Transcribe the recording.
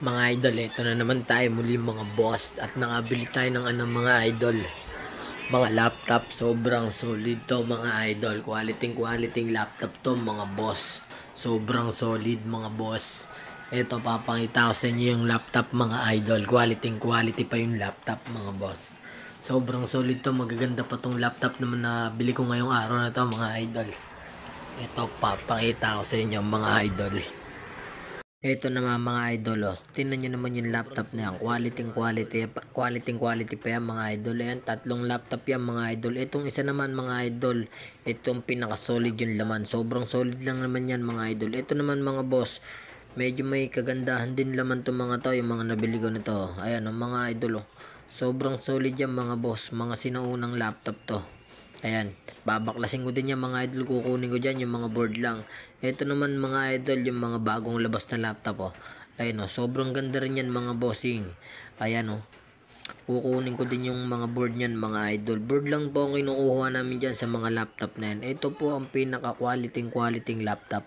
Mga idol, ito na naman tayo muli mga boss at nakabili tayo ng mga idol. Mga laptop, sobrang solid to mga idol. Quality laptop to mga boss. Sobrang solid mga boss. Ito papakita ko sa inyo yung laptop mga idol. Quality pa yung laptop mga boss. Sobrang solid to, magaganda pa tong laptop naman na bili ko ngayong araw na to mga idol. Ito papakita ko sa inyo mga idol. Ito naman mga idol, oh. Tingnan nyo naman yung laptop na yan. Quality pa yan mga idol. Ayan, tatlong laptop yan mga idol. Itong isa naman mga idol, itong pinaka-solid yung laman. Sobrang solid lang naman yan mga idol. Ito naman mga boss, medyo may kagandahan din laman to mga to, yung mga nabili ko na to. Ayan, oh, mga idol, oh. Sobrang solid yan mga boss. Mga sinaunang laptop to. Ayan, babaklasin ko din yan mga idol, kukunin ko dyan yung mga board lang. Ito naman mga idol, yung mga bagong labas na laptop, oh. Ayan, oh, sobrang ganda rin yan mga bossing. Ayan, oh, kukunin ko din yung mga board nyan mga idol. Board lang po ang kinukuha namin dyan sa mga laptop na yan. Ito po ang pinaka quality laptop.